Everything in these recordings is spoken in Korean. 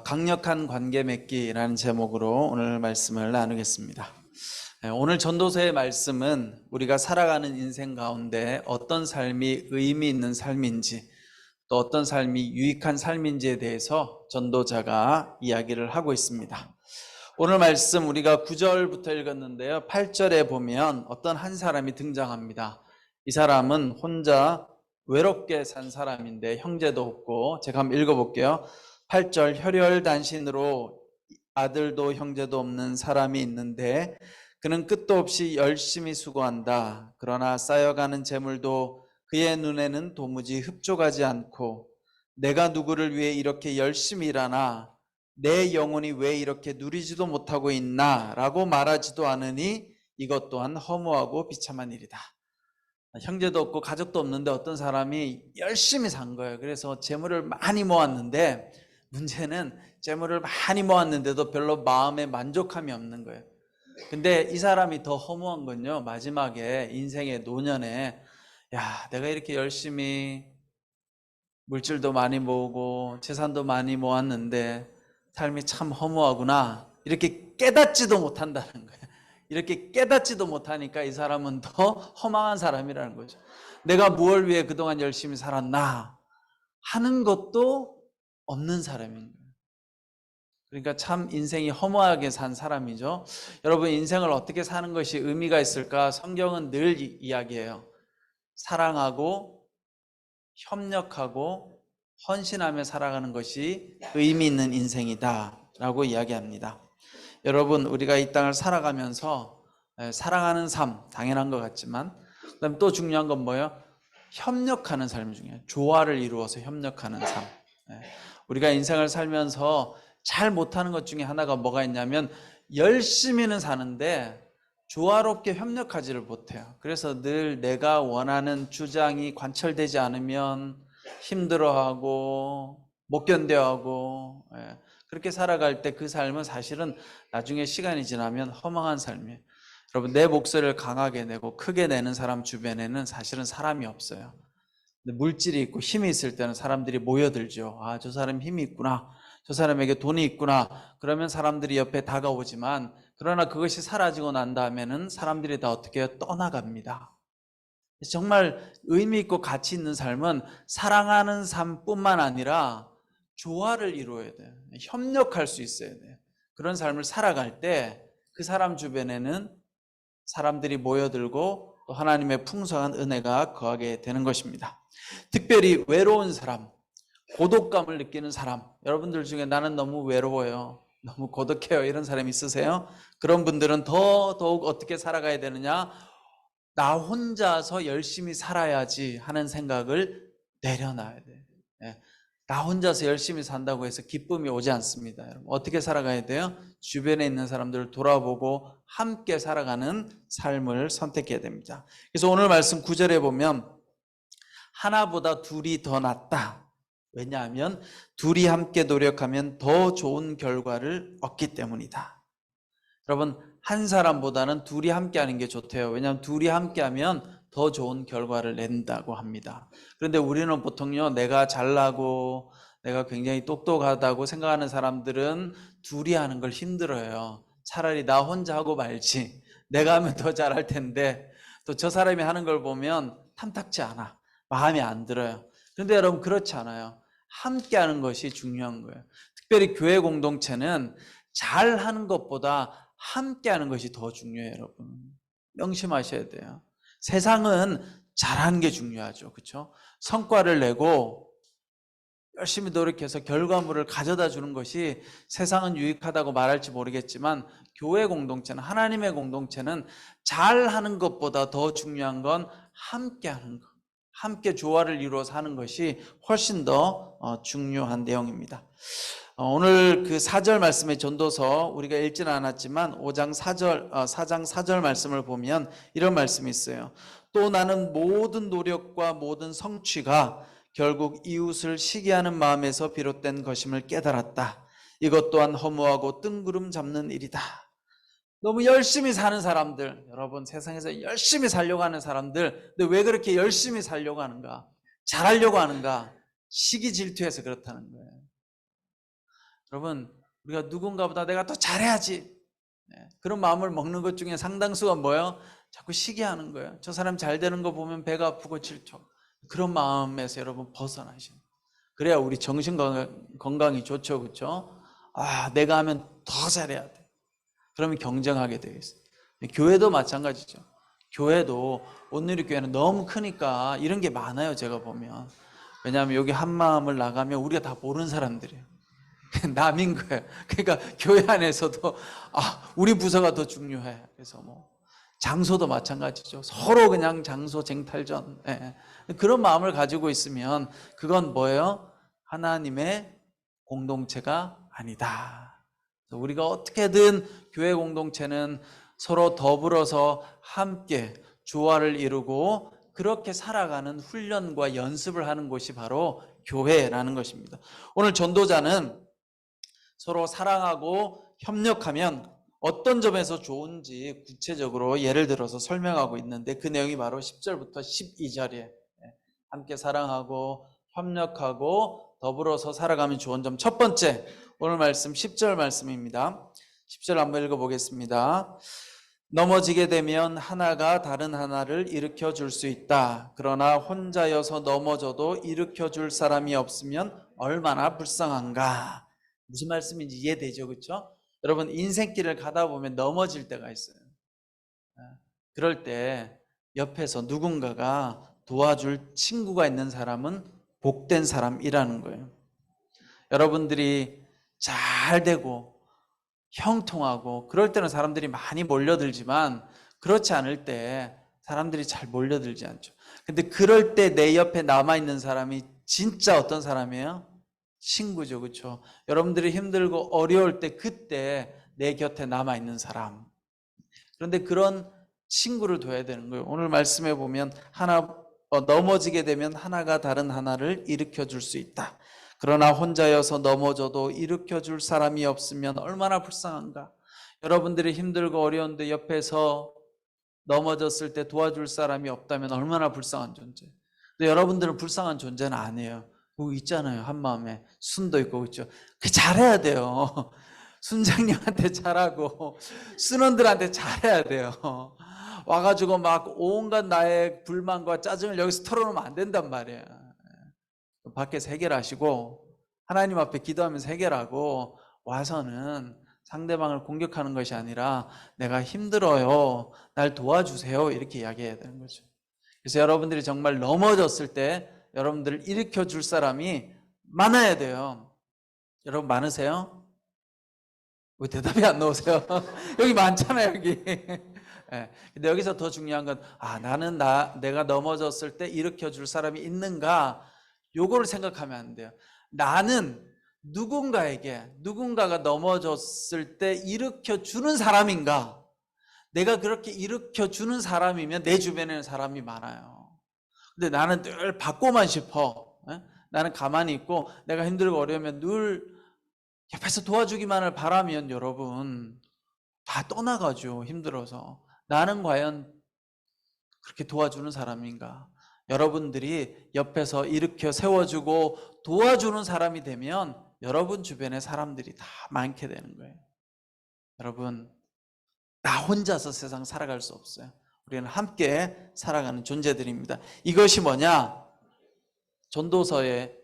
강력한 관계 맺기라는 제목으로 오늘 말씀을 나누겠습니다. 오늘 전도서의 말씀은 우리가 살아가는 인생 가운데 어떤 삶이 의미 있는 삶인지, 또 어떤 삶이 유익한 삶인지에 대해서 전도자가 이야기를 하고 있습니다. 오늘 말씀 우리가 9절부터 읽었는데요, 8절에 보면 어떤 한 사람이 등장합니다. 이 사람은 혼자 외롭게 산 사람인데 형제도 없고, 제가 한번 읽어볼게요. 8절, 혈혈단신으로 아들도 형제도 없는 사람이 있는데 그는 끝도 없이 열심히 수고한다. 그러나 쌓여가는 재물도 그의 눈에는 도무지 흡족하지 않고, 내가 누구를 위해 이렇게 열심히 일하나 내 영혼이 왜 이렇게 누리지도 못하고 있나 라고 말하지도 않으니 이것 또한 허무하고 비참한 일이다. 형제도 없고 가족도 없는데 어떤 사람이 열심히 산 거예요. 그래서 재물을 많이 모았는데, 문제는 재물을 많이 모았는데도 별로 마음에 만족함이 없는 거예요. 근데 이 사람이 더 허무한 건요, 마지막에 인생의 노년에 내가 이렇게 열심히 물질도 많이 모으고 재산도 많이 모았는데 삶이 참 허무하구나, 이렇게 깨닫지도 못한다는 거예요. 이렇게 깨닫지도 못하니까 이 사람은 더 허망한 사람이라는 거죠. 내가 무엇을 위해 그동안 열심히 살았나 하는 것도 없는 사람인 거예요. 그러니까 참 인생이 허무하게 산 사람이죠. 여러분, 인생을 어떻게 사는 것이 의미가 있을까? 성경은 늘 이야기해요. 사랑하고 협력하고 헌신하며 살아가는 것이 의미 있는 인생이다 라고 이야기합니다. 여러분, 우리가 이 땅을 살아가면서 사랑하는 삶 당연한 것 같지만, 그다음에 또 중요한 건 뭐예요? 협력하는 삶이 중요해요. 조화를 이루어서 협력하는 삶. 우리가 인생을 살면서 잘 못하는 것 중에 하나가 뭐가 있냐면, 열심히는 사는데 조화롭게 협력하지를 못해요. 그래서 늘 내가 원하는 주장이 관철되지 않으면 힘들어하고 못 견뎌하고, 그렇게 살아갈 때 그 삶은 사실은 나중에 시간이 지나면 허망한 삶이에요. 여러분, 내 목소리를 강하게 내고 크게 내는 사람 주변에는 사실은 사람이 없어요. 근데 물질이 있고 힘이 있을 때는 사람들이 모여들죠. 저 사람 힘이 있구나, 저 사람에게 돈이 있구나, 그러면 사람들이 옆에 다가오지만, 그러나 그것이 사라지고 난 다음에는 사람들이 다 어떻게 해요? 떠나갑니다. 정말 의미 있고 가치 있는 삶은 사랑하는 삶뿐만 아니라 조화를 이루어야 돼요. 협력할 수 있어야 돼요. 그런 삶을 살아갈 때 그 사람 주변에는 사람들이 모여들고 또 하나님의 풍성한 은혜가 거하게 되는 것입니다. 특별히 외로운 사람, 고독감을 느끼는 사람, 여러분들 중에 나는 너무 외로워요, 너무 고독해요, 이런 사람 있으세요? 그런 분들은 더더욱 어떻게 살아가야 되느냐? 나 혼자서 열심히 살아야지 하는 생각을 내려놔야 돼요. 나 혼자서 열심히 산다고 해서 기쁨이 오지 않습니다. 여러분, 어떻게 살아가야 돼요? 주변에 있는 사람들을 돌아보고 함께 살아가는 삶을 선택해야 됩니다. 그래서 오늘 말씀 9절에 보면 하나보다 둘이 더 낫다. 왜냐하면 둘이 함께 노력하면 더 좋은 결과를 얻기 때문이다. 여러분, 한 사람보다는 둘이 함께 하는 게 좋대요. 왜냐하면 둘이 함께 하면 더 좋은 결과를 낸다고 합니다. 그런데 우리는 보통요, 내가 잘나고 내가 굉장히 똑똑하다고 생각하는 사람들은 둘이 하는 걸 힘들어요. 차라리 나 혼자 하고 말지, 내가 하면 더 잘할 텐데, 또 저 사람이 하는 걸 보면 탐탁지 않아, 마음에 안 들어요. 그런데 여러분, 그렇지 않아요. 함께 하는 것이 중요한 거예요. 특별히 교회 공동체는 잘하는 것보다 함께 하는 것이 더 중요해요. 여러분, 명심하셔야 돼요. 세상은 잘하는 게 중요하죠. 그렇죠? 성과를 내고 열심히 노력해서 결과물을 가져다 주는 것이 세상은 유익하다고 말할지 모르겠지만, 교회 공동체는, 하나님의 공동체는 잘하는 것보다 더 중요한 건 함께 하는 것, 함께 조화를 이루어서 하는 것이 훨씬 더 중요한 내용입니다. 오늘 그 4절 말씀의 전도서 우리가 읽지는 않았지만 4장 4절 말씀을 보면 이런 말씀이 있어요. 또 나는 모든 노력과 모든 성취가 결국 이웃을 시기하는 마음에서 비롯된 것임을 깨달았다. 이것 또한 허무하고 뜬구름 잡는 일이다. 너무 열심히 사는 사람들, 여러분, 세상에서 열심히 살려고 하는 사람들, 근데 왜 그렇게 열심히 살려고 하는가? 잘하려고 하는가? 시기 질투해서 그렇다는 거예요. 여러분, 우리가 누군가보다 내가 더 잘해야지, 그런 마음을 먹는 것 중에 상당수가 뭐예요? 자꾸 시기하는 거예요. 저 사람 잘 되는 거 보면 배가 아프고 질투. 그런 마음에서 여러분 벗어나시는, 그래야 우리 정신 건강이 좋죠, 그렇죠? 내가 하면 더 잘해야 돼. 그러면 경쟁하게 되어 있어요. 교회도 마찬가지죠. 교회도 온누리교회는 너무 크니까 이런 게 많아요, 제가 보면. 왜냐하면 여기 한마음을 나가면 우리가 다 모르는 사람들이에요. 남인 거예요. 그러니까 교회 안에서도 우리 부서가 더 중요해. 그래서 뭐 장소도 마찬가지죠. 서로 그냥 장소 쟁탈전. 그런 마음을 가지고 있으면 그건 뭐예요? 하나님의 공동체가 아니다. 우리가 어떻게든 교회 공동체는 서로 더불어서 함께 조화를 이루고 그렇게 살아가는 훈련과 연습을 하는 곳이 바로 교회라는 것입니다. 오늘 전도자는 서로 사랑하고 협력하면 어떤 점에서 좋은지 구체적으로 예를 들어서 설명하고 있는데, 그 내용이 바로 10절부터 12절이에요. 함께 사랑하고 협력하고 더불어서 살아가면 좋은 점, 첫 번째, 오늘 말씀 10절 말씀입니다. 10절 한번 읽어보겠습니다. 넘어지게 되면 하나가 다른 하나를 일으켜 줄 수 있다. 그러나 혼자여서 넘어져도 일으켜 줄 사람이 없으면 얼마나 불쌍한가. 무슨 말씀인지 이해되죠, 그렇죠? 여러분, 인생길을 가다 보면 넘어질 때가 있어요. 그럴 때 옆에서 누군가가 도와줄 친구가 있는 사람은 복된 사람이라는 거예요. 여러분들이 잘 되고 형통하고 그럴 때는 사람들이 많이 몰려들지만, 그렇지 않을 때 사람들이 잘 몰려들지 않죠. 근데 그럴 때 내 옆에 남아있는 사람이 진짜 어떤 사람이에요? 친구죠, 그렇죠? 여러분들이 힘들고 어려울 때 그때 내 곁에 남아있는 사람. 그런데 그런 친구를 둬야 되는 거예요. 오늘 말씀해 보면 넘어지게 되면 하나가 다른 하나를 일으켜 줄 수 있다. 그러나 혼자여서 넘어져도 일으켜 줄 사람이 없으면 얼마나 불쌍한가. 여러분들이 힘들고 어려운데 옆에서 넘어졌을 때 도와줄 사람이 없다면 얼마나 불쌍한 존재. 근데 여러분들은 불쌍한 존재는 아니에요. 그거 있잖아요, 한마음에 순도 있고, 그렇죠? 그 잘해야 돼요. 순장님한테 잘하고 순원들한테 잘해야 돼요. 와가지고 막 온갖 나의 불만과 짜증을 여기서 털어놓으면 안 된단 말이에요. 밖에서 해결하시고 하나님 앞에 기도하면서 해결하고 와서는 상대방을 공격하는 것이 아니라 내가 힘들어요, 날 도와주세요, 이렇게 이야기해야 되는 거죠. 그래서 여러분들이 정말 넘어졌을 때 여러분들을 일으켜 줄 사람이 많아야 돼요. 여러분 많으세요? 왜 대답이 안 나오세요? 여기 많잖아요, 여기. 근데 여기서 더 중요한 건 나는 내가 넘어졌을 때 일으켜 줄 사람이 있는가, 요거를 생각하면 안 돼요. 나는 누군가가 넘어졌을 때 일으켜 주는 사람인가. 내가 그렇게 일으켜 주는 사람이면 내 주변에는 사람이 많아요. 근데 나는 늘 받고만 싶어. 나는 가만히 있고 내가 힘들고 어려우면 늘 옆에서 도와주기만을 바라면 여러분 다 떠나가죠, 힘들어서. 나는 과연 그렇게 도와주는 사람인가? 여러분들이 옆에서 일으켜 세워주고 도와주는 사람이 되면 여러분 주변에 사람들이 다 많게 되는 거예요. 여러분, 나 혼자서 세상 살아갈 수 없어요. 우리는 함께 살아가는 존재들입니다. 이것이 뭐냐? 전도서의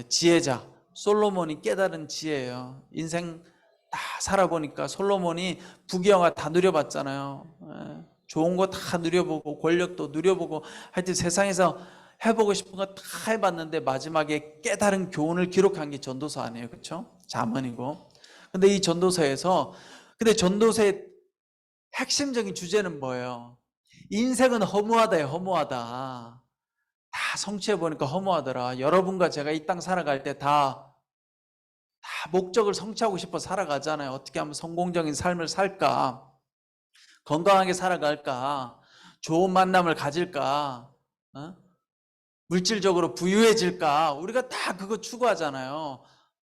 지혜자 솔로몬이 깨달은 지혜예요. 인생 다 살아보니까 솔로몬이 부귀영화 다 누려봤잖아요. 좋은 거 다 누려보고 권력도 누려보고 하여튼 세상에서 해보고 싶은 거 다 해봤는데 마지막에 깨달은 교훈을 기록한 게 전도서 아니에요, 그렇죠? 잠언이고. 근데 이 전도서에서 전도서의 핵심적인 주제는 뭐예요? 인생은 허무하다예요, 허무하다. 다 성취해보니까 허무하더라. 여러분과 제가 이 땅 살아갈 때 다 목적을 성취하고 싶어 살아가잖아요. 어떻게 하면 성공적인 삶을 살까? 건강하게 살아갈까? 좋은 만남을 가질까? 물질적으로 부유해질까? 우리가 다 그거 추구하잖아요.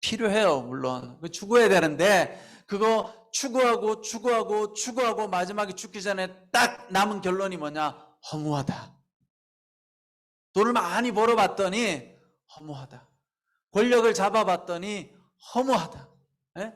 필요해요, 물론. 그거 추구해야 되는데 그거 추구하고 마지막에 죽기 전에 딱 남은 결론이 뭐냐? 허무하다. 돈을 많이 벌어봤더니 허무하다. 권력을 잡아봤더니 허무하다. 예?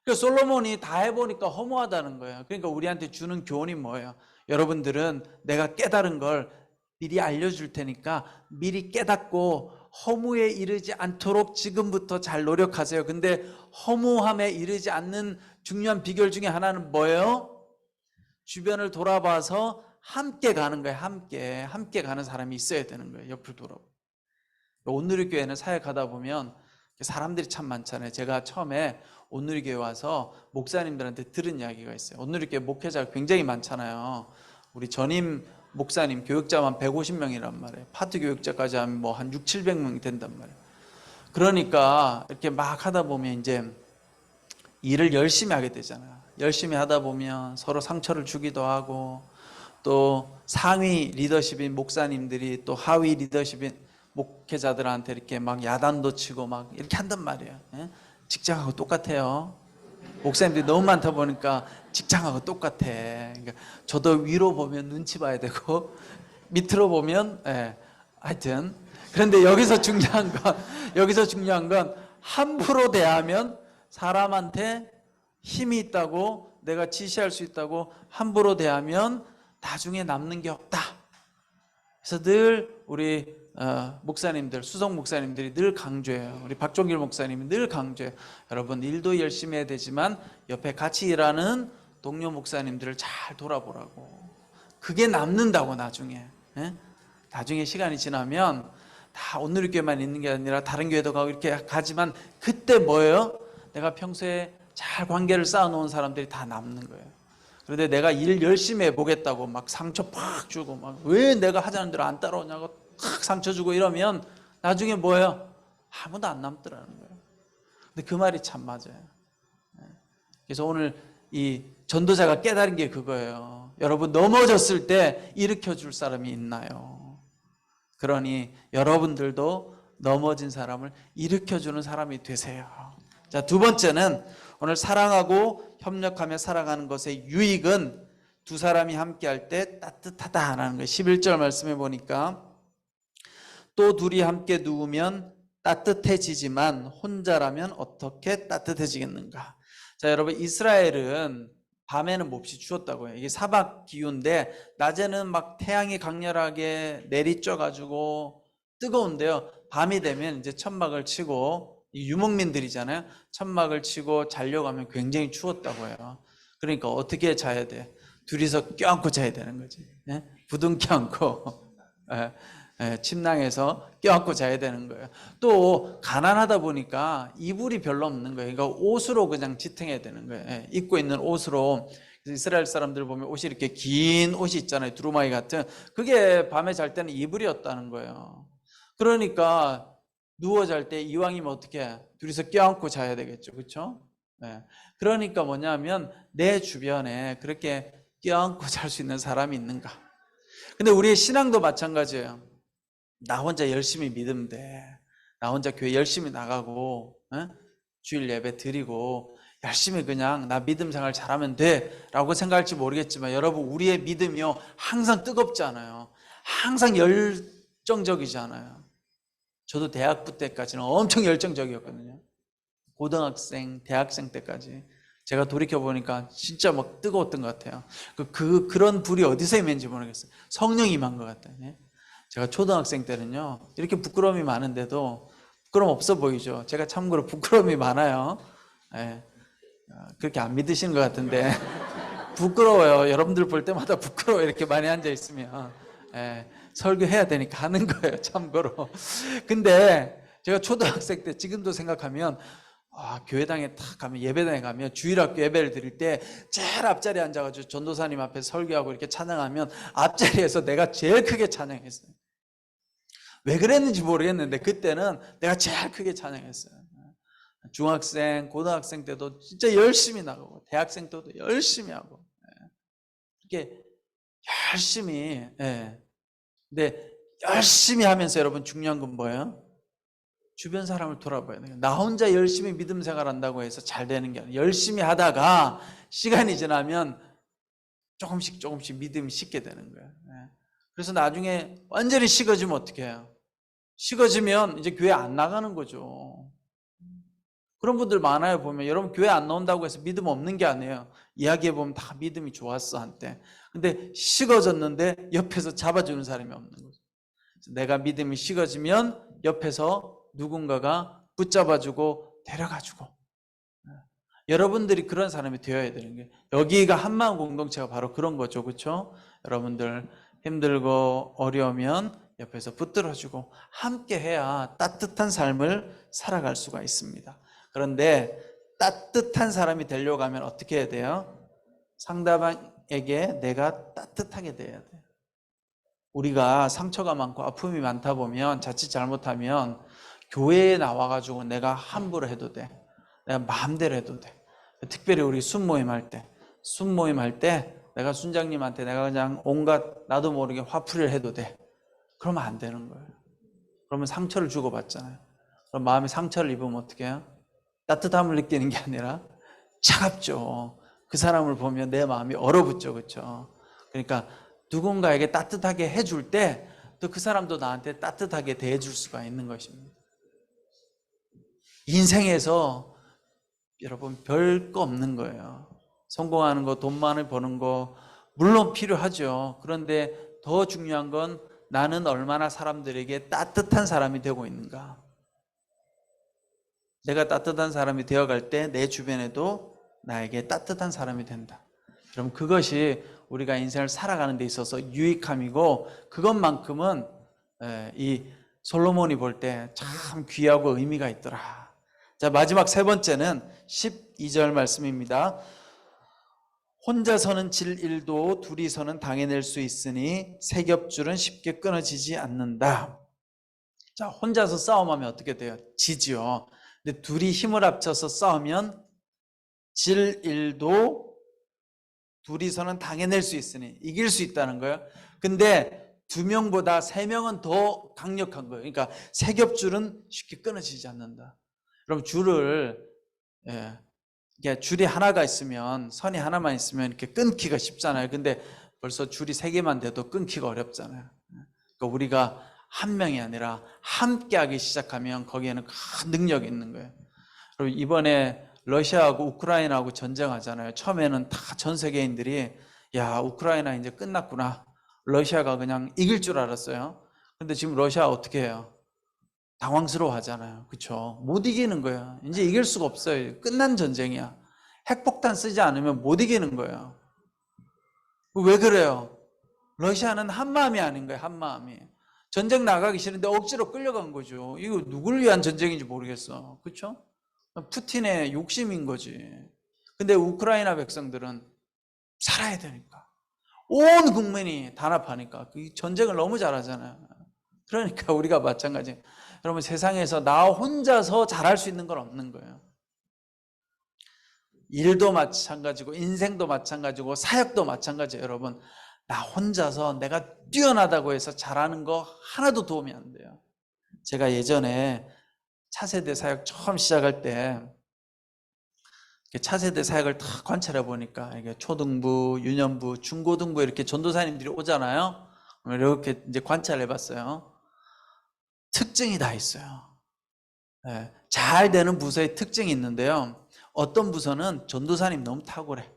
그 솔로몬이 다 해보니까 허무하다는 거예요. 그러니까 우리한테 주는 교훈이 뭐예요? 여러분들은 내가 깨달은 걸 미리 알려줄 테니까 미리 깨닫고 허무에 이르지 않도록 지금부터 잘 노력하세요. 근데 허무함에 이르지 않는 중요한 비결 중에 하나는 뭐예요? 주변을 돌아봐서 함께 가는 거예요. 함께 가는 사람이 있어야 되는 거예요. 옆을 돌아보고. 온누리교회는 사역하다 보면 사람들이 참 많잖아요. 제가 처음에 온누리교회 와서 목사님들한테 들은 이야기가 있어요. 온누리교회 목회자가 굉장히 많잖아요. 우리 전임 목사님 교육자만 150명이란 말이에요. 파트 교육자까지 하면 뭐 한 6, 700명이 된단 말이에요. 그러니까 이렇게 막 하다 보면 이제 일을 열심히 하게 되잖아요. 열심히 하다 보면 서로 상처를 주기도 하고, 또 상위 리더십인 목사님들이 또 하위 리더십인 목회자들한테 이렇게 막 야단도 치고 막 이렇게 한단 말이에요. 예? 직장하고 똑같아요. 목사님들이 너무 많다 보니까 직장하고 똑같아. 그러니까 저도 위로 보면 눈치 봐야 되고 밑으로 보면 하여튼 그런데 여기서 중요한 건 함부로 대하면 사람한테 힘이 있다고 내가 지시할 수 있다고 함부로 대하면 나중에 남는 게 없다. 그래서 늘 우리 목사님들, 수석 목사님들이 늘 강조해요. 우리 박종길 목사님이 늘 강조해요. 여러분 일도 열심히 해야 되지만 옆에 같이 일하는 동료 목사님들을 잘 돌아보라고. 그게 남는다고 나중에. 예? 나중에 시간이 지나면 다 온누리교회만 있는 게 아니라 다른 교회도 가고 이렇게 가지만 그때 뭐예요? 내가 평소에 잘 관계를 쌓아놓은 사람들이 다 남는 거예요. 그런데 내가 일 열심히 해보겠다고 막 상처 팍 주고 막 왜 내가 하자는 대로 안 따라오냐고 탁 상처 주고 이러면 나중에 뭐예요? 아무도 안 남더라는 거예요. 근데 그 말이 참 맞아요. 그래서 오늘 이 전도자가 깨달은 게 그거예요. 여러분 넘어졌을 때 일으켜 줄 사람이 있나요? 그러니 여러분들도 넘어진 사람을 일으켜 주는 사람이 되세요. 자, 두 번째는 오늘 사랑하고 협력하며 살아가는 것의 유익은 두 사람이 함께 할 때 따뜻하다라는 거예요. 11절 말씀해 보니까 또 둘이 함께 누우면 따뜻해지지만 혼자라면 어떻게 따뜻해지겠는가. 자, 여러분 이스라엘은 밤에는 몹시 추웠다고 해요. 이게 사막 기후인데 낮에는 막 태양이 강렬하게 내리쬐가지고 뜨거운데요. 밤이 되면 이제 천막을 치고 유목민들이잖아요. 천막을 치고 자려고 하면 굉장히 추웠다고 해요. 그러니까 어떻게 자야 돼? 둘이서 껴안고 자야 되는 거지. 예? 부둥켜 안고 침낭에서 껴안고 자야 되는 거예요. 또 가난하다 보니까 이불이 별로 없는 거예요. 그러니까 옷으로 그냥 지탱해야 되는 거예요. 입고 있는 옷으로. 그래서 이스라엘 사람들 보면 옷이 이렇게 긴 옷이 있잖아요. 두루마기 같은. 그게 밤에 잘 때는 이불이었다는 거예요. 그러니까 누워 잘 때 이왕이면 어떻게 해? 둘이서 껴안고 자야 되겠죠. 그렇죠? 그러니까 뭐냐면 내 주변에 그렇게 껴안고 잘 수 있는 사람이 있는가. 근데 우리의 신앙도 마찬가지예요. 나 혼자 열심히 믿으면 돼. 나 혼자 교회 열심히 나가고 주일 예배 드리고 열심히 그냥 나 믿음 생활 잘하면 돼 라고 생각할지 모르겠지만 여러분 우리의 믿음이요 항상 뜨겁지 않아요. 항상 열정적이지 않아요. 저도 대학부 때까지는 엄청 열정적이었거든요. 고등학생, 대학생 때까지 제가 돌이켜보니까 진짜 막 뜨거웠던 것 같아요. 그런 불이 어디서 임했는지 모르겠어요. 성령이 임한 것 같아요. 제가 초등학생 때는요 이렇게 부끄러움이 많은데도 부끄러움 없어 보이죠. 제가 참고로 부끄러움이 많아요. 그렇게 안 믿으시는 것 같은데 부끄러워요. 여러분들 볼 때마다 부끄러워. 이렇게 많이 앉아 있으면 설교해야 되니까 하는 거예요. 참고로. 근데 제가 초등학생 때 지금도 생각하면 교회당에 탁 가면 예배당에 가면 주일학교 예배를 드릴 때 제일 앞자리에 앉아가지고 전도사님 앞에 설교하고 이렇게 찬양하면 앞자리에서 내가 제일 크게 찬양했어요. 왜 그랬는지 모르겠는데 그때는 내가 제일 크게 찬양했어요. 중학생, 고등학생 때도 진짜 열심히 나가고 대학생 때도 열심히 하고 이렇게 열심히 근데 열심히 하면서 여러분 중요한 건 뭐예요? 주변 사람을 돌아봐야 돼요. 나 혼자 열심히 믿음 생활한다고 해서 잘 되는 게 아니라 열심히 하다가 시간이 지나면 조금씩 믿음이 식게 되는 거예요. 그래서 나중에 완전히 식어지면 어떻게 해요? 식어지면 이제 교회 안 나가는 거죠. 그런 분들 많아요. 보면 여러분 교회 안 나온다고 해서 믿음 없는 게 아니에요. 이야기해 보면 다 믿음이 좋았어 한때. 근데 식어졌는데 옆에서 잡아주는 사람이 없는 거죠. 내가 믿음이 식어지면 옆에서 누군가가 붙잡아주고 데려가주고. 여러분들이 그런 사람이 되어야 되는 게, 여기가 한마음 공동체가 바로 그런 거죠. 그렇죠? 여러분들 힘들고 어려우면 옆에서 붙들어주고 함께 해야 따뜻한 삶을 살아갈 수가 있습니다. 그런데 따뜻한 사람이 되려고 하면 어떻게 해야 돼요? 상대방에게 내가 따뜻하게 돼야 돼요. 우리가 상처가 많고 아픔이 많다 보면 자칫 잘못하면 교회에 나와가지고 내가 함부로 해도 돼. 내가 마음대로 해도 돼. 특별히 우리 순모임 할 때 내가 순장님한테 내가 그냥 온갖 나도 모르게 화풀이를 해도 돼. 그러면 안 되는 거예요. 그러면 상처를 주고받잖아요. 그럼 마음에 상처를 입으면 어떻게 해요? 따뜻함을 느끼는 게 아니라 차갑죠. 그 사람을 보면 내 마음이 얼어붙죠. 그렇죠? 그러니까 누군가에게 따뜻하게 해줄 때 또 그 사람도 나한테 따뜻하게 대해줄 수가 있는 것입니다. 인생에서 여러분 별거 없는 거예요. 성공하는 거, 돈 많이 버는 거 물론 필요하죠. 그런데 더 중요한 건 나는 얼마나 사람들에게 따뜻한 사람이 되고 있는가. 내가 따뜻한 사람이 되어갈 때 내 주변에도 나에게 따뜻한 사람이 된다. 그럼 그것이 우리가 인생을 살아가는 데 있어서 유익함이고, 그것만큼은 이 솔로몬이 볼 때 참 귀하고 의미가 있더라. 자, 마지막 세 번째는 12절 말씀입니다. 혼자서는 질 일도 둘이서는 당해낼 수 있으니 세 겹줄은 쉽게 끊어지지 않는다. 자, 혼자서 싸움하면 어떻게 돼요? 지지요. 근데 둘이 힘을 합쳐서 싸우면 질 일도 둘이서는 당해낼 수 있으니 이길 수 있다는 거예요. 근데 두 명보다 세 명은 더 강력한 거예요. 그러니까 세 겹줄은 쉽게 끊어지지 않는다. 그럼 줄을 줄이 하나가 있으면, 선이 하나만 있으면 이렇게 끊기가 쉽잖아요. 근데 벌써 줄이 세 개만 돼도 끊기가 어렵잖아요. 그러니까 우리가 한 명이 아니라 함께 하기 시작하면 거기에는 큰 능력이 있는 거예요. 그리고 이번에 러시아하고 우크라이나하고 전쟁하잖아요. 처음에는 다 전 세계인들이 야, 우크라이나 이제 끝났구나, 러시아가 그냥 이길 줄 알았어요. 근데 지금 러시아 어떻게 해요? 당황스러워 하잖아요. 그렇죠? 못 이기는 거예요. 이제 이길 수가 없어요. 끝난 전쟁이야. 핵폭탄 쓰지 않으면 못 이기는 거예요. 왜 그래요? 러시아는 한마음이 아닌 거예요. 한마음이. 전쟁 나가기 싫은데 억지로 끌려간 거죠. 이거 누굴 위한 전쟁인지 모르겠어. 그렇죠? 푸틴의 욕심인 거지. 근데 우크라이나 백성들은 살아야 되니까, 온 국민이 단합하니까 이 전쟁을 너무 잘하잖아요. 그러니까 우리가 마찬가지. 여러분, 세상에서 나 혼자서 잘할 수 있는 건 없는 거예요. 일도 마찬가지고 인생도 마찬가지고 사역도 마찬가지예요. 여러분, 나 혼자서 내가 뛰어나다고 해서 잘하는 거 하나도 도움이 안 돼요. 제가 예전에 차세대 사역 처음 시작할 때 차세대 사역을 다 관찰해 보니까 이게 초등부, 유년부, 중고등부 이렇게 전도사님들이 오잖아요. 이렇게 이제 관찰해 봤어요. 특징이 다 있어요. 잘 되는 부서의 특징이 있는데요. 어떤 부서는 전도사님 너무 탁월해.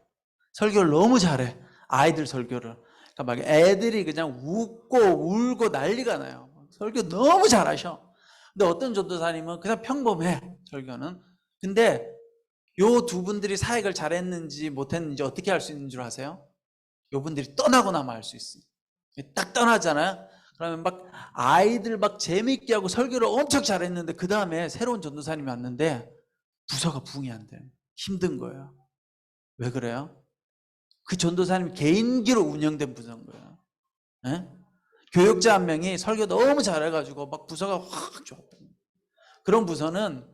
설교를 너무 잘해. 아이들 설교를. 그러니까 막 애들이 그냥 웃고 울고 난리가 나요. 설교 너무 잘하셔. 근데 어떤 전도사님은 그냥 평범해, 설교는. 근데 요 두 분들이 사역을 잘했는지 못했는지 어떻게 알 수 있는 줄 아세요? 요 분들이 떠나고 나면 알 수 있어요. 딱 떠나잖아요. 그러면 막 아이들 막 재밌게 하고 설교를 엄청 잘했는데 그 다음에 새로운 전도사님이 왔는데 부서가 부응이 안 돼요. 힘든 거예요. 왜 그래요? 그 전도사님 개인기로 운영된 부서인 거예요. 네? 교육자 한 명이 설교 너무 잘해가지고 막 부서가 확 좋았다. 그런 부서는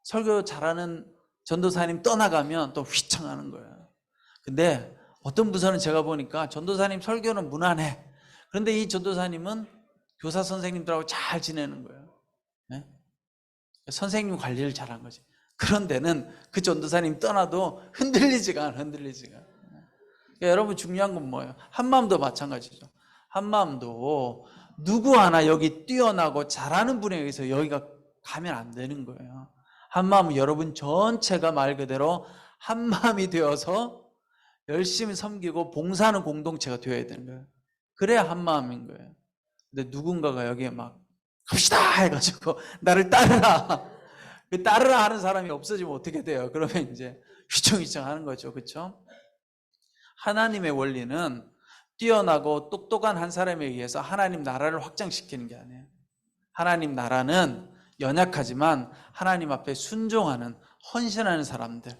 설교 잘하는 전도사님 떠나가면 또 휘청하는 거예요. 근데 어떤 부서는 제가 보니까 전도사님 설교는 무난해. 그런데 이 전도사님은 교사 선생님들하고 잘 지내는 거예요. 네? 선생님 관리를 잘한 거지. 그런 데는 그 전도사님 떠나도 흔들리지가 않아. 그러니까 여러분, 중요한 건 뭐예요? 한마음도 마찬가지죠. 한마음도 누구 하나 여기 뛰어나고 잘하는 분에 의해서 여기가 가면 안 되는 거예요. 한마음은 여러분 전체가 말 그대로 한마음이 되어서 열심히 섬기고 봉사하는 공동체가 되어야 되는 거예요. 그래야 한마음인 거예요. 근데 누군가가 여기에 막 갑시다 해가지고 나를 따르라, 그 따르라 하는 사람이 없어지면 어떻게 돼요? 그러면 이제 휘청휘청 하는 거죠. 그렇죠? 하나님의 원리는 뛰어나고 똑똑한 한 사람에 의해서 하나님 나라를 확장시키는 게 아니에요. 하나님 나라는 연약하지만 하나님 앞에 순종하는, 헌신하는 사람들,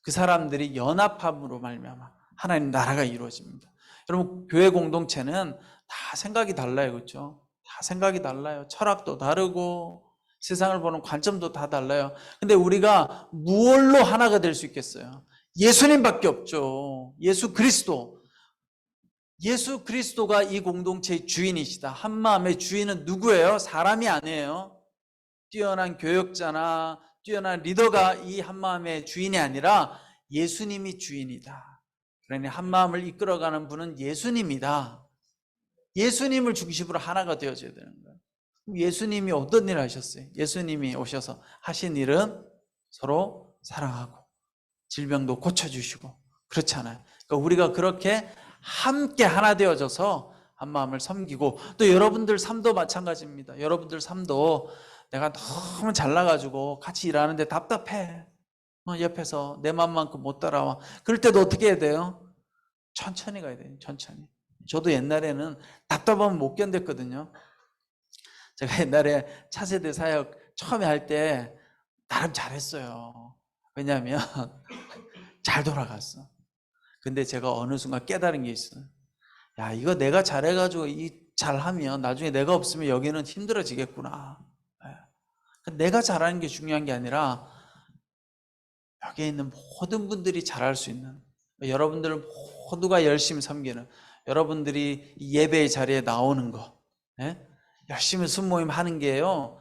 그 사람들이 연합함으로 말미암아 하나님 나라가 이루어집니다. 여러분, 교회 공동체는 다 생각이 달라요. 그렇죠? 다 생각이 달라요. 철학도 다르고 세상을 보는 관점도 다 달라요. 근데 우리가 무엇로 하나가 될 수 있겠어요? 예수님밖에 없죠. 예수 그리스도. 예수 그리스도가 이 공동체의 주인이시다. 한마음의 주인은 누구예요? 사람이 아니에요. 뛰어난 교역자나 뛰어난 리더가 이 한마음의 주인이 아니라 예수님이 주인이다. 그러니 한마음을 이끌어가는 분은 예수님이다. 예수님을 중심으로 하나가 되어져야 되는 거예요. 예수님이 어떤 일을 하셨어요? 예수님이 오셔서 하신 일은 서로 사랑하고 질병도 고쳐주시고 그렇잖아요. 그러니까 우리가 그렇게 함께 하나 되어져서 한마음을 섬기고, 또 여러분들 삶도 마찬가지입니다. 여러분들 삶도 내가 너무 잘나가지고 같이 일하는데 답답해. 옆에서 내 맘만큼 못 따라와. 그럴 때도 어떻게 해야 돼요? 천천히 가야 돼요. 천천히. 저도 옛날에는 답답하면 못 견뎠거든요. 제가 옛날에 차세대 사역 처음에 할 때 나름 잘했어요. 왜냐하면 잘 돌아갔어. 근데 제가 어느 순간 깨달은 게 있어요. 야, 이거 내가 잘해가지고 잘하면 나중에 내가 없으면 여기는 힘들어지겠구나. 내가 잘하는 게 중요한 게 아니라 여기에 있는 모든 분들이 잘할 수 있는, 여러분들 모두가 열심히 섬기는, 여러분들이 예배의 자리에 나오는 거, 열심히 순모임 하는 게요,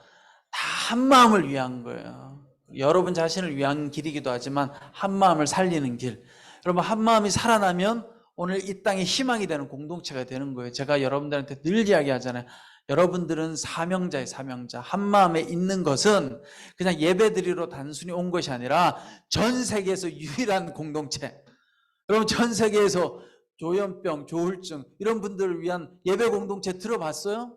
다 한마음을 위한 거예요. 여러분 자신을 위한 길이기도 하지만 한마음을 살리는 길. 여러분, 한마음이 살아나면 오늘 이 땅에 희망이 되는 공동체가 되는 거예요. 제가 여러분들한테 늘 이야기하잖아요. 여러분들은 사명자예요. 사명자. 한마음에 있는 것은 그냥 예배드리러 단순히 온 것이 아니라 전 세계에서 유일한 공동체. 여러분, 전 세계에서 조현병, 조울증 이런 분들을 위한 예배 공동체 들어봤어요?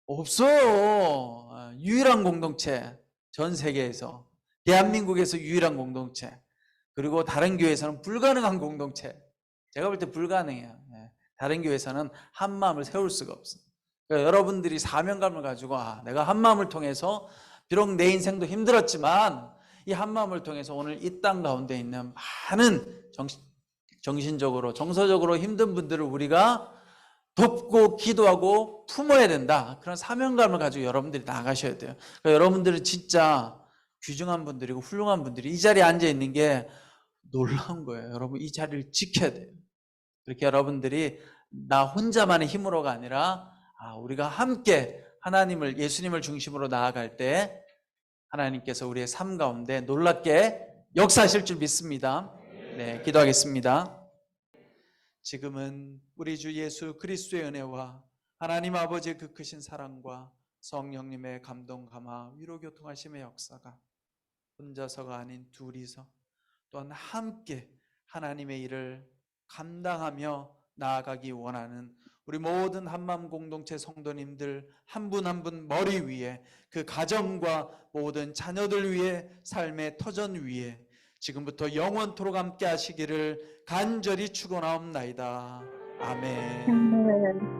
없어요. 유일한 공동체. 전 세계에서. 대한민국에서 유일한 공동체. 그리고 다른 교회에서는 불가능한 공동체. 제가 볼 때 불가능해요. 다른 교회에서는 한마음을 세울 수가 없어요. 그러니까 여러분들이 사명감을 가지고 내가 한마음을 통해서 비록 내 인생도 힘들었지만 이 한마음을 통해서 오늘 이 땅 가운데 있는 많은 정신적으로 정서적으로 힘든 분들을 우리가 돕고 기도하고 품어야 된다. 그런 사명감을 가지고 여러분들이 나가셔야 돼요. 그러니까 여러분들은 진짜 귀중한 분들이고 훌륭한 분들이 이 자리에 앉아 있는 게 놀라운 거예요. 여러분, 이 자리를 지켜야 돼요. 그렇게 여러분들이 나 혼자만의 힘으로가 아니라 우리가 함께 하나님을, 예수님을 중심으로 나아갈 때 하나님께서 우리의 삶 가운데 놀랍게 역사하실 줄 믿습니다. 네, 기도하겠습니다. 지금은 우리 주 예수 그리스도의 은혜와 하나님 아버지의 그 크신 사랑과 성령님의 감동, 감화, 위로 교통하심의 역사가 혼자서가 아닌 둘이서 또한 함께 하나님의 일을 감당하며 나아가기 원하는 우리 모든 한마음 공동체 성도님들 한 분 한 분 머리 위에, 그 가정과 모든 자녀들 위에, 삶의 터전 위에 지금부터 영원토록 함께 하시기를 간절히 축원하옵나이다. 아멘.